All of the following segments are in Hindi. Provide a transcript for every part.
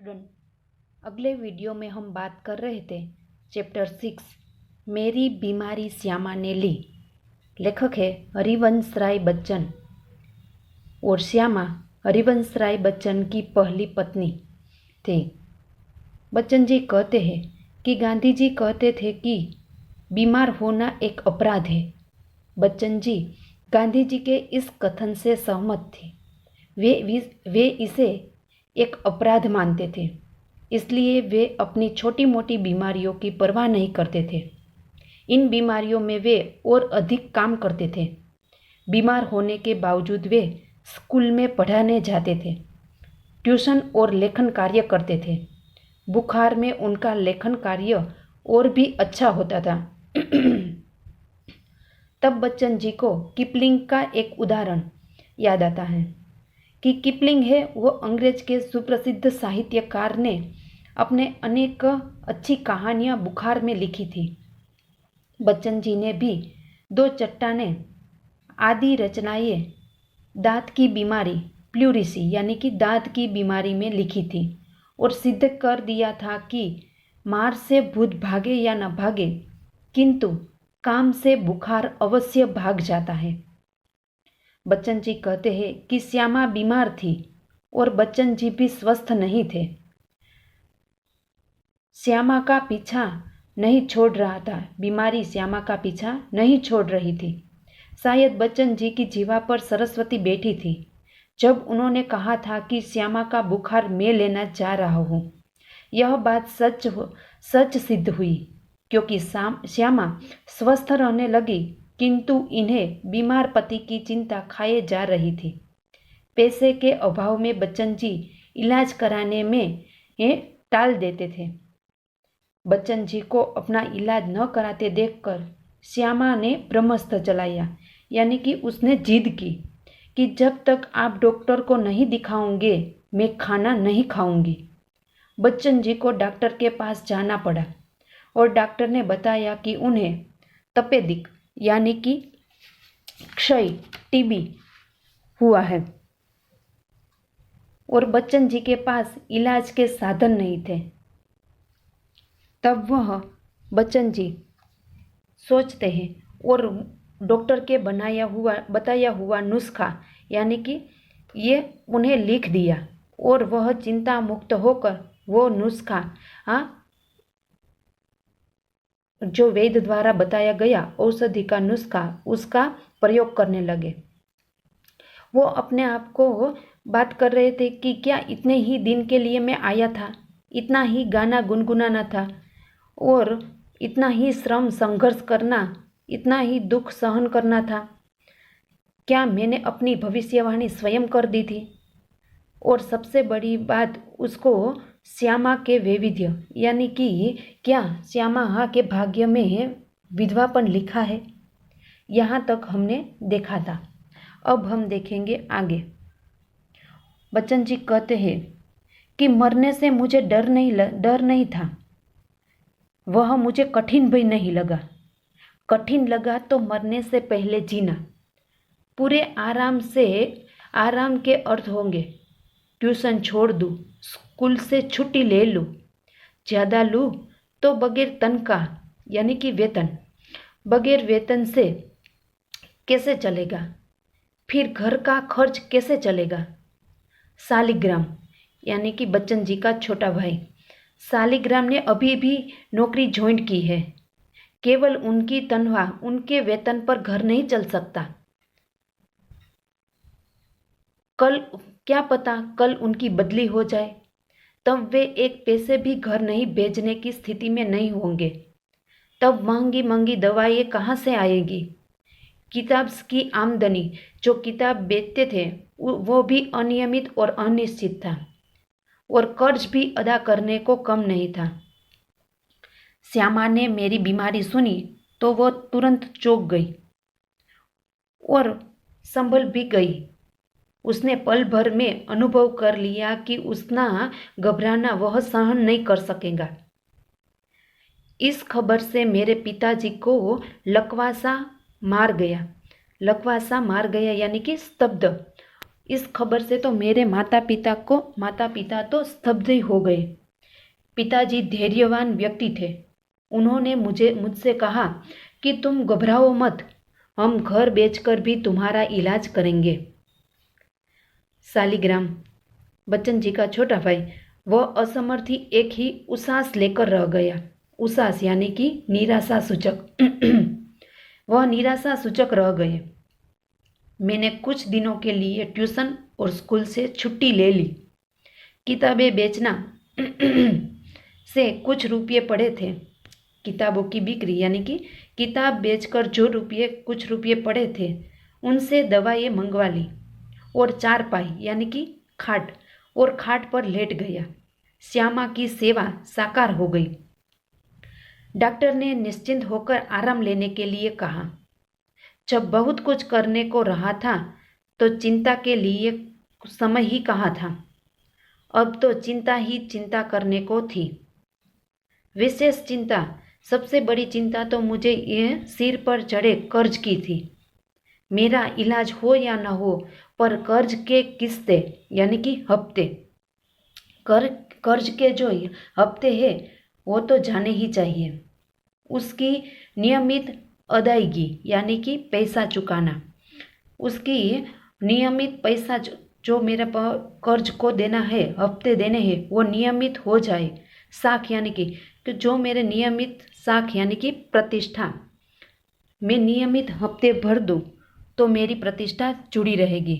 स्टूडेंट, अगले वीडियो में हम बात कर रहे थे चैप्टर 6 मेरी बीमारी श्यामा ने ली। लेखक है हरिवंश राय बच्चन और श्यामा हरिवंश राय बच्चन की पहली पत्नी थी। बच्चन जी कहते हैं कि गांधी जी कहते थे कि बीमार होना एक अपराध है। बच्चन जी गांधी जी के इस कथन से सहमत थे। वे इसे एक अपराध मानते थे, इसलिए वे अपनी छोटी मोटी बीमारियों की परवाह नहीं करते थे। इन बीमारियों में वे और अधिक काम करते थे। बीमार होने के बावजूद वे स्कूल में पढ़ाने जाते थे, ट्यूशन और लेखन कार्य करते थे। बुखार में उनका लेखन कार्य और भी अच्छा होता था। तब बच्चन जी को किपलिंग का एक उदाहरण याद आता है कि किपलिंग है वो अंग्रेज के सुप्रसिद्ध साहित्यकार ने अपने अनेक अच्छी कहानियां बुखार में लिखी थी। बच्चन जी ने भी दो चट्टानें आदि रचनाएं दांत की बीमारी प्लूरिसी यानी कि दांत की बीमारी में लिखी थी और सिद्ध कर दिया था कि मार से भूत भागे या न भागे, किंतु काम से बुखार अवश्य भाग जाता है। बच्चन जी कहते हैं कि श्यामा बीमार थी और बच्चन जी भी स्वस्थ नहीं थे। श्यामा का पीछा नहीं छोड़ रहा था, बीमारी श्यामा का पीछा नहीं छोड़ रही थी। शायद बच्चन जी की जीवा पर सरस्वती बैठी थी जब उन्होंने कहा था कि श्यामा का बुखार मैं लेना जा रहा हूँ। यह बात सच सिद्ध हुई, क्योंकि श्यामा स्वस्थ रहने लगी, किंतु इन्हें बीमार पति की चिंता खाए जा रही थी। पैसे के अभाव में बच्चन जी इलाज कराने में टाल देते थे। बच्चन जी को अपना इलाज न कराते देखकर श्यामा ने ब्रह्मास्त्र चलाया, यानी कि उसने जिद की कि जब तक आप डॉक्टर को नहीं दिखाओगे मैं खाना नहीं खाऊंगी। बच्चन जी को डॉक्टर के पास जाना पड़ा और डॉक्टर ने बताया कि उन्हें तपेदिक यानी कि क्षय टीबी हुआ है और बच्चन जी के पास इलाज के साधन नहीं थे। तब वह बच्चन जी सोचते हैं और डॉक्टर के बताया हुआ नुस्खा यानी कि ये उन्हें लिख दिया और वह चिंता मुक्त होकर वो नुस्खा जो वैद्य द्वारा बताया गया औषधि का नुस्खा उसका प्रयोग करने लगे। वो अपने आप को बात कर रहे थे कि क्या इतने ही दिन के लिए मैं आया था, इतना ही गाना गुनगुनाना था और इतना ही श्रम संघर्ष करना, इतना ही दुख सहन करना था। क्या मैंने अपनी भविष्यवाणी स्वयं कर दी थी? और सबसे बड़ी बात, उसको श्यामा के वैविध्य यानी कि क्या श्यामा के भाग्य में विधवापन लिखा है? यहाँ तक हमने देखा था। अब हम देखेंगे आगे। बच्चन जी कहते हैं कि मरने से मुझे डर नहीं था, वह मुझे कठिन भी नहीं लगा। कठिन लगा तो मरने से पहले जीना। पूरे आराम के अर्थ होंगे ट्यूशन छोड़ दूँ, स्कूल से छुट्टी ले लूँ, ज़्यादा लूँ तो बगैर तनख्वाह यानी कि वेतन, बगैर वेतन से कैसे चलेगा, फिर घर का खर्च कैसे चलेगा। शालिग्राम यानी कि बच्चन जी का छोटा भाई शालिग्राम ने अभी भी नौकरी ज्वाइन की है। केवल उनकी तनख्वाह, उनके वेतन पर घर नहीं चल सकता। कल क्या पता कल उनकी बदली हो जाए, तब वे एक पैसे भी घर नहीं भेजने की स्थिति में नहीं होंगे। तब महंगी महंगी दवाएं कहाँ से आएगी। किताब की आमदनी, जो किताब बेचते थे वो भी अनियमित और अनिश्चित था और कर्ज भी अदा करने को कम नहीं था। श्यामा ने मेरी बीमारी सुनी तो वो तुरंत चौंक गई और संभल भी गई। उसने पल भर में अनुभव कर लिया कि उसना घबराना वह सहन नहीं कर सकेगा। इस खबर से मेरे पिताजी को लकवासा मार गया यानी कि स्तब्ध इस खबर से तो मेरे माता पिता तो स्तब्ध ही हो गए। पिताजी धैर्यवान व्यक्ति थे। उन्होंने मुझसे कहा कि तुम घबराओ मत, हम घर बेचकर भी तुम्हारा इलाज करेंगे। सालिग्राम, बच्चन जी का छोटा भाई, वह असमर्थी एक ही उसास लेकर रह गया। उसास यानी कि निराशा सूचक। वह निराशा सूचक रह गए। मैंने कुछ दिनों के लिए ट्यूशन और स्कूल से छुट्टी ले ली। किताबें बेचना से कुछ रुपये पड़े थे। किताबों की बिक्री यानी कि किताब बेचकर जो कुछ रुपये पड़े थे, उनसे दवाएं मंगवा ली और चारपाई यानी कि खाट पर लेट गया। श्यामा की सेवा साकार हो गई। डॉक्टर ने निश्चिंत होकर आराम लेने के लिए कहा। जब बहुत कुछ करने को रहा था तो चिंता के लिए समय ही कहाँ था। अब तो चिंता ही चिंता करने को थी। विशेष चिंता, सबसे बड़ी चिंता तो मुझे यह सिर पर चढ़े कर्ज की थी। मेरा इलाज हो या न हो, पर कर्ज के किस्ते यानी कि हफ्ते, कर्ज के जो हफ्ते हैं वो तो जाने ही चाहिए। उसकी नियमित अदायगी यानी कि पैसा चुकाना, उसकी नियमित पैसा जो मेरा कर्ज को देना है, हफ्ते देने हैं, वो नियमित हो जाए। साख यानी कि जो मेरे नियमित साख यानी कि प्रतिष्ठा, मैं नियमित हफ्ते भर दूँ तो मेरी प्रतिष्ठा जुड़ी रहेगी।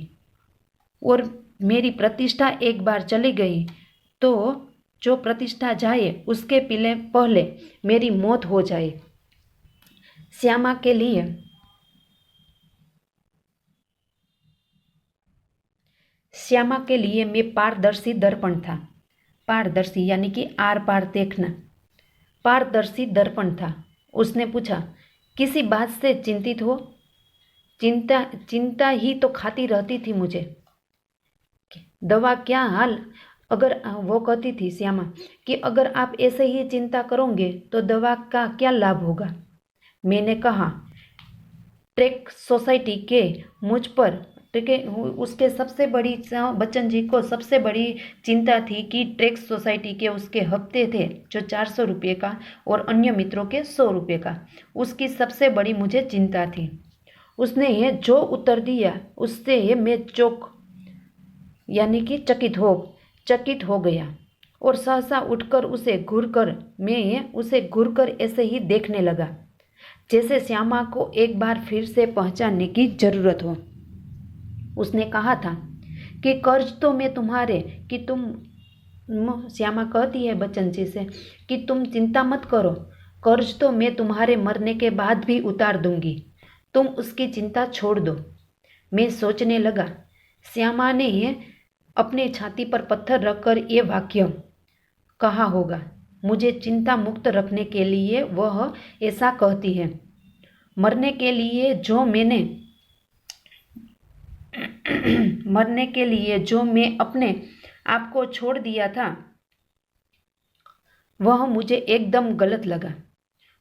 और मेरी प्रतिष्ठा एक बार चली गई तो जो प्रतिष्ठा जाए उसके पहले मेरी मौत हो जाए। श्यामा के लिए मैं पारदर्शी दर्पण था। पारदर्शी यानी कि आर पार देखना, पारदर्शी दर्पण था। उसने पूछा, किसी बात से चिंतित हो? चिंता ही तो खाती रहती थी मुझे। दवा क्या हाल? अगर वो कहती थी श्यामा कि अगर आप ऐसे ही चिंता करोगे तो दवा का क्या लाभ होगा। मैंने कहा, ट्रैक सोसाइटी के मुझ पर उसके सबसे बड़ी, बच्चन जी को सबसे बड़ी चिंता थी कि ट्रैक सोसाइटी के उसके हफ्ते थे जो 400 रुपये का और अन्य मित्रों के 100 रुपये का, उसकी सबसे बड़ी मुझे चिंता थी। उसने ये जो उत्तर दिया उससे मैं यानी कि चकित हो गया और सहसा उठकर मैं उसे घूरकर ऐसे ही देखने लगा जैसे श्यामा को एक बार फिर से पहचानने की जरूरत हो। उसने कहा था कि कर्ज तो मैं तुम्हारे, कि तुम, श्यामा कहती है बच्चन जी से कि तुम चिंता मत करो, कर्ज तो मैं तुम्हारे मरने के बाद भी उतार दूंगी, तुम उसकी चिंता छोड़ दो। मैं सोचने लगा, श्यामा ने अपने छाती पर पत्थर रखकर ये वाक्य कहा होगा। मुझे चिंता मुक्त रखने के लिए वह ऐसा कहती है। मरने के लिए जो मैं अपने आप को छोड़ दिया था वह मुझे एकदम गलत लगा।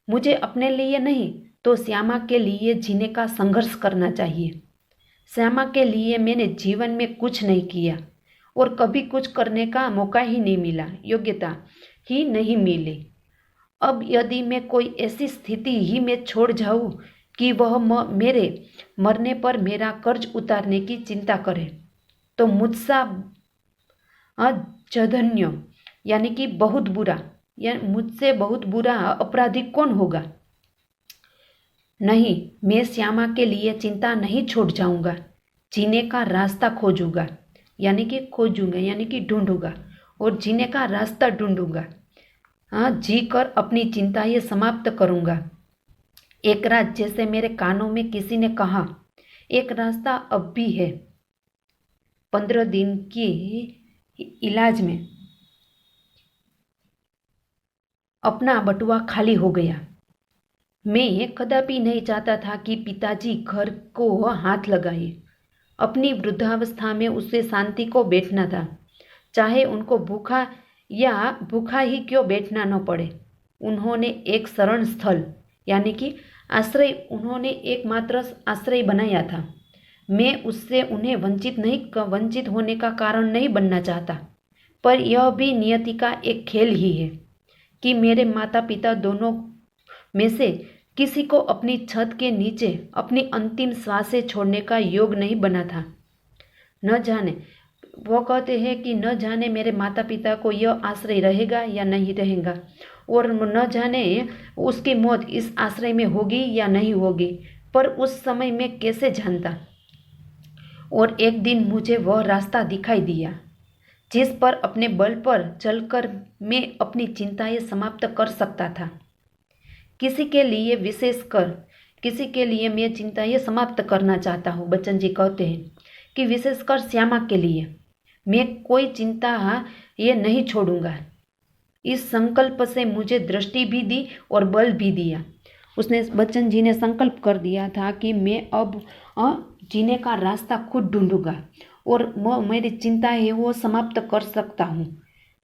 मुझे अपने लिए नहीं तो श्यामा के लिए जीने का संघर्ष करना चाहिए। श्यामा के लिए मैंने जीवन में कुछ नहीं किया और कभी कुछ करने का मौका ही नहीं मिला, योग्यता ही नहीं मिली। अब यदि मैं कोई ऐसी स्थिति ही में छोड़ जाऊं कि वह मेरे मरने पर मेरा कर्ज उतारने की चिंता करे तो मुझसा जघन्य यानी कि बहुत बुरा या मुझसे बहुत बुरा अपराधी कौन होगा। नहीं, मैं श्यामा के लिए चिंता नहीं छोड़ जाऊंगा, जीने का रास्ता खोजूंगा यानी कि ढूंढूंगा और जीने का रास्ता ढूंढूंगा। जी कर अपनी चिंताएं समाप्त करूंगा। एक रात, जैसे मेरे कानों में किसी ने कहा, एक रास्ता अब भी है। 15 दिन की इलाज में अपना बटुआ खाली हो गया। मैं कदापि नहीं चाहता था कि पिताजी घर को हाथ लगाए। अपनी वृद्धावस्था में उसे शांति को बैठना था, चाहे उनको भूखा ही क्यों बैठना न पड़े। उन्होंने एक शरण स्थल यानी कि आश्रय, उन्होंने एकमात्र आश्रय बनाया था। मैं उससे उन्हें वंचित होने का कारण नहीं बनना चाहता, पर यह भी नियति का एक खेल ही है कि मेरे माता पिता दोनों में से किसी को अपनी छत के नीचे अपनी अंतिम श्वासें छोड़ने का योग नहीं बना था। न जाने, वो कहते हैं कि न जाने मेरे माता पिता को यह आश्रय रहेगा या नहीं रहेगा, और न जाने उसकी मौत इस आश्रय में होगी या नहीं होगी, पर उस समय मैं कैसे जानता। और एक दिन मुझे वह रास्ता दिखाई दिया जिस पर अपने बल पर चलकर मैं अपनी चिंताएं समाप्त कर सकता था। किसी के लिए मैं चिंताएं समाप्त करना चाहता हूँ। बच्चन जी कहते हैं कि विशेषकर श्यामा के लिए मैं कोई चिंता ये नहीं छोड़ूंगा। इस संकल्प से मुझे दृष्टि भी दी और बल भी दिया। उसने, बच्चन जी ने संकल्प कर दिया था कि मैं अब जीने का रास्ता खुद ढूंढूंगा और मेरी चिंता है वो समाप्त कर सकता हूँ,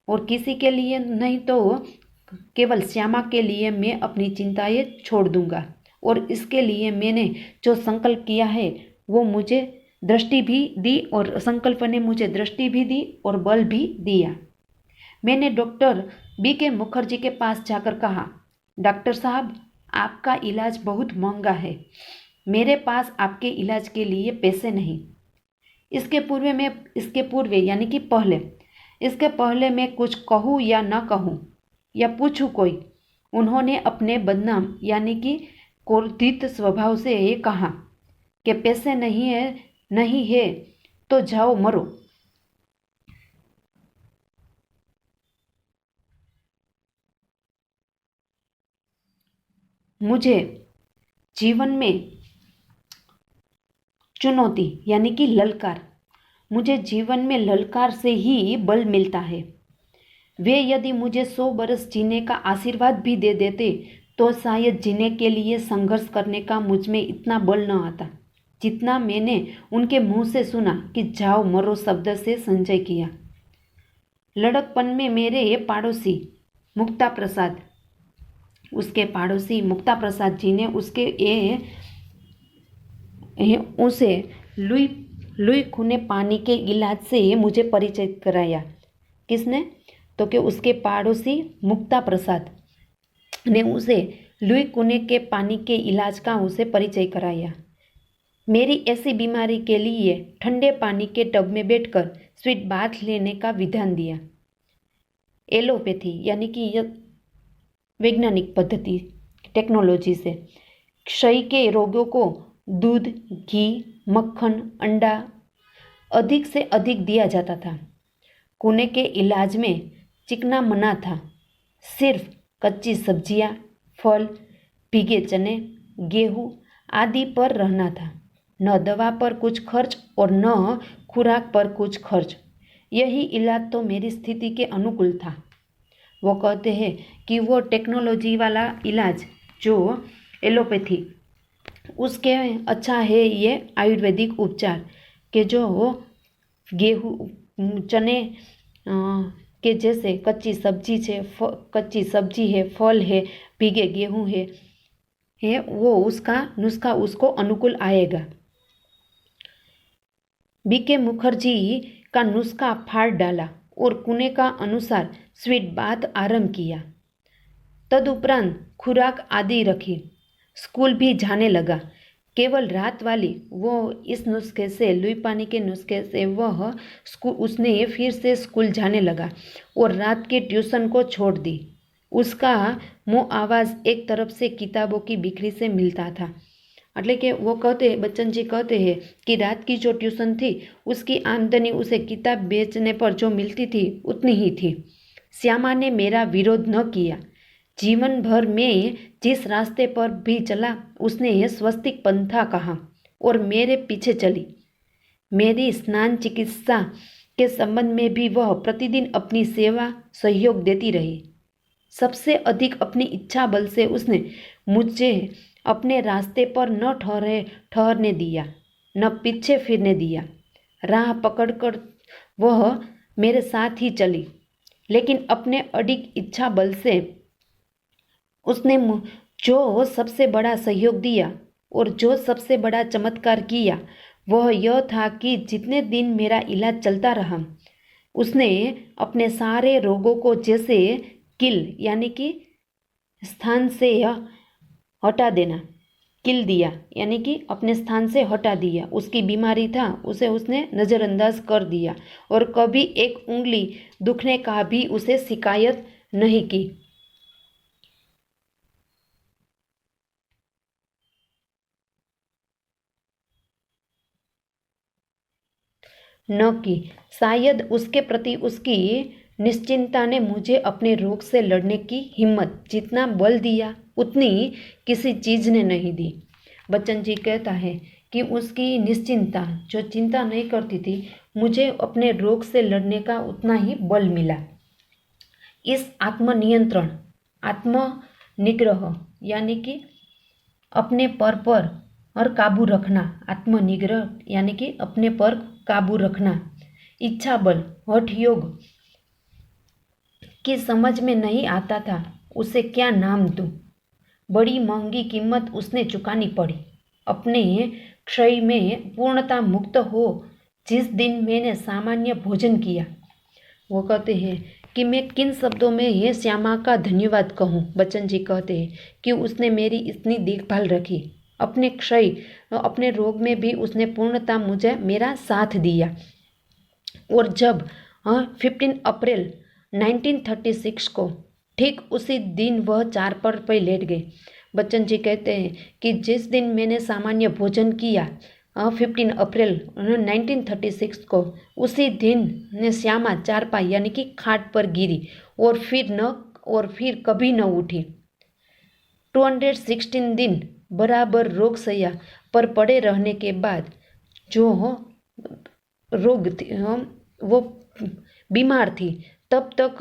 और किसी के लिए नहीं तो केवल श्यामा के लिए मैं अपनी चिंताएं छोड़ दूंगा। और इसके लिए मैंने जो संकल्प किया है वो मुझे दृष्टि भी दी, और संकल्प ने मुझे दृष्टि भी दी और बल भी दिया। मैंने डॉक्टर B.K. मुखर्जी के पास जाकर कहा, डॉक्टर साहब, आपका इलाज बहुत महंगा है, मेरे पास आपके इलाज के लिए पैसे नहीं। इसके पहले मैं कुछ कहूँ या न कहूँ या पूछूँ कोई, उन्होंने अपने बदनाम यानी कि क्रोधित स्वभाव से ये कहा कि पैसे नहीं है तो जाओ मरो। मुझे जीवन में चुनौती यानी कि मुझे जीवन में ललकार से ही बल मिलता है। वे यदि मुझे 100 बरस जीने का आशीर्वाद भी दे देते तो शायद जीने के लिए संघर्ष करने का मुझ में इतना बल न आता जितना मैंने उनके मुंह से सुना कि जाओ मरो शब्द से संचय किया। लड़कपन में मेरे पड़ोसी मुक्ता प्रसाद जी ने उसे लुई खूने पानी के इलाज से मुझे परिचित कराया। किसने? तो कि उसके पड़ोसी मुक्ता प्रसाद ने उसे लुई खूने के पानी के इलाज का उसे परिचय कराया। मेरी ऐसी बीमारी के लिए ठंडे पानी के टब में बैठकर स्वीट बाथ लेने का विधान दिया। एलोपैथी यानी कि वैज्ञानिक पद्धति टेक्नोलॉजी से क्षय के रोगों को दूध, घी, मक्खन, अंडा अधिक से अधिक दिया जाता था। खूने के इलाज में चिकना मना था। सिर्फ कच्ची सब्जियां, फल, भीगे चने, गेहूं आदि पर रहना था। न दवा पर कुछ खर्च और न खुराक पर कुछ खर्च। यही इलाज तो मेरी स्थिति के अनुकूल था। वो कहते हैं कि वो टेक्नोलॉजी वाला इलाज जो एलोपैथी उसके अच्छा है ये आयुर्वेदिक उपचार के जो गेहूँ, चने के जैसे कच्ची सब्जी है, फल है, भीगे गेहूँ है वो उसका नुस्खा उसको अनुकूल आएगा। B.K. मुखर्जी का नुस्खा फाड़ डाला और कुने का अनुसार स्वीट बात आरंभ किया। तदुपरांत खुराक आदि रखी। स्कूल भी जाने लगा। केवल रात वाली वो इस नुस्खे से लुई पानी के नुस्खे से उसने फिर से स्कूल जाने लगा और रात के ट्यूशन को छोड़ दी। उसका मुँह आवाज़ एक तरफ से किताबों की बिक्री से मिलता था। એટલે કે वो बच्चन जी कहते हैं कि रात की जो ट्यूशन थी उसकी आमदनी उसे किताब बेचने पर जो मिलती थी उतनी ही थी। श्यामा ने मेरा विरोध न किया। जीवन भर में जिस रास्ते पर भी चला उसने स्वस्तिक पंथा कहा और मेरे पीछे चली। मेरी स्नान चिकित्सा के संबंध में भी वह प्रतिदिन अपनी सेवा सहयोग देती रही। सबसे अधिक अपनी इच्छा बल से उसने मुझे अपने रास्ते पर न ठहरने दिया, न पीछे फिरने दिया। राह पकड़कर वह मेरे साथ ही चली, लेकिन अपने अडिग इच्छा बल से उसने जो सबसे बड़ा सहयोग दिया और जो सबसे बड़ा चमत्कार किया वह यह था कि जितने दिन मेरा इलाज चलता रहा, उसने अपने सारे रोगों को जैसे किल यानी कि स्थान से हटा देना, किल दिया यानी कि अपने स्थान से हटा दिया। उसकी बीमारी था उसे उसने नज़रअंदाज कर दिया और कभी एक उंगली दुखने का भी उसे शिकायत नहीं की। न की। शायद उसके प्रति उसकी निश्चिंता ने मुझे अपने रोग से लड़ने की हिम्मत जितना बल दिया उतनी किसी चीज़ ने नहीं दी। बच्चन जी कहता है कि उसकी निश्चिंता, जो चिंता नहीं करती थी, मुझे अपने रोग से लड़ने का उतना ही बल मिला। इस आत्मनियंत्रण, आत्मनिग्रह यानी कि अपने पर और काबू रखना, आत्मनिग्रह यानी कि अपने पर काबू रखना, इच्छा बल, हठ योग की समझ में नहीं आता था। उसे क्या नाम दूं? बड़ी महंगी कीमत उसने चुकानी पड़ी। अपने क्षय में पूर्णता मुक्त हो जिस दिन मैंने सामान्य भोजन किया, वो कहते हैं कि मैं किन शब्दों में ये श्यामा का धन्यवाद कहूँ। बच्चन जी कहते हैं कि उसने मेरी इतनी देखभाल रखी, अपने क्षय, अपने रोग में भी उसने पूर्णता मुझे मेरा साथ दिया। और जब 15 अप्रैल 1936 को ठीक उसी दिन वह चारपाई पर लेट गए। बच्चन जी कहते हैं कि जिस दिन मैंने सामान्य भोजन किया 15 अप्रैल 1936 को, उसी दिन ने श्यामा चारपाई यानी कि खाट पर गिरी और फिर कभी न उठी। 216 दिन बराबर रोग सैया पर पड़े रहने के बाद जो रोग वो बीमार थी, तब तक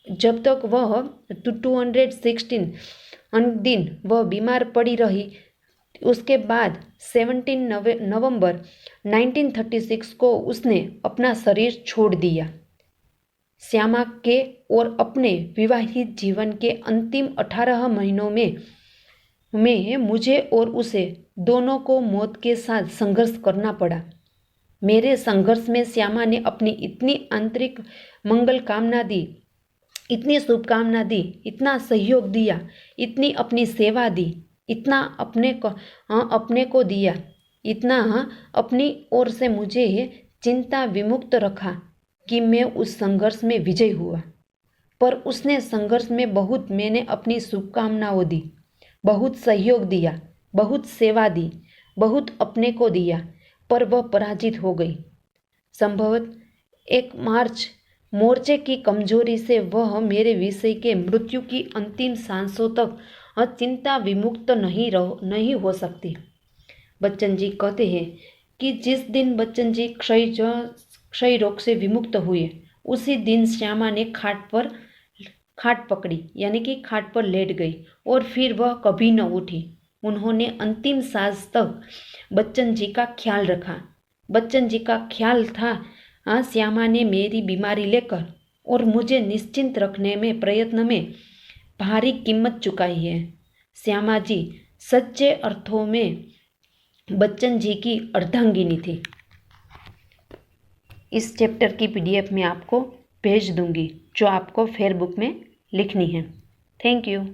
जब तक वह 216 दिन वह बीमार पड़ी रही, उसके बाद 17 नवंबर 1936 को उसने अपना शरीर छोड़ दिया। श्यामा के और अपने विवाहित जीवन के अंतिम 18 महीनों में मुझे और उसे दोनों को मौत के साथ संघर्ष करना पड़ा। मेरे संघर्ष में श्यामा ने अपनी इतनी आंतरिक मंगल कामना दी, इतनी शुभकामना दी, इतना सहयोग दिया, इतनी अपनी सेवा दी, इतना अपने को दिया, इतना अपनी ओर से मुझे चिंता विमुक्त रखा कि मैं उस संघर्ष में विजय हुआ। पर उसने संघर्ष में बहुत मैंने अपनी शुभकामनाओं दी, बहुत सहयोग दिया, बहुत सेवा दी, बहुत अपने को दिया, पर वह पराजित हो गई। संभवतः एक मोर्चे की कमजोरी से वह मेरे विषय के मृत्यु की अंतिम सांसों तक चिंता विमुक्त नहीं हो सकती। बच्चन जी कहते हैं कि जिस दिन बच्चन जी क्षय रोग से विमुक्त हुए, उसी दिन श्यामा ने खाट पकड़ी यानी कि खाट पर लेट गई और फिर वह कभी न उठी। उन्होंने अंतिम सांस तक बच्चन जी का ख्याल रखा। बच्चन जी का ख्याल था श्यामा ने मेरी बीमारी लेकर और मुझे निश्चिंत रखने में प्रयत्न में भारी कीमत चुकाई है। श्यामा जी सच्चे अर्थों में बच्चन जी की अर्धांगिनी थी। इस चैप्टर की PDF मैं आपको भेज दूंगी, जो आपको फेयरबुक में लिखनी है। Thank you.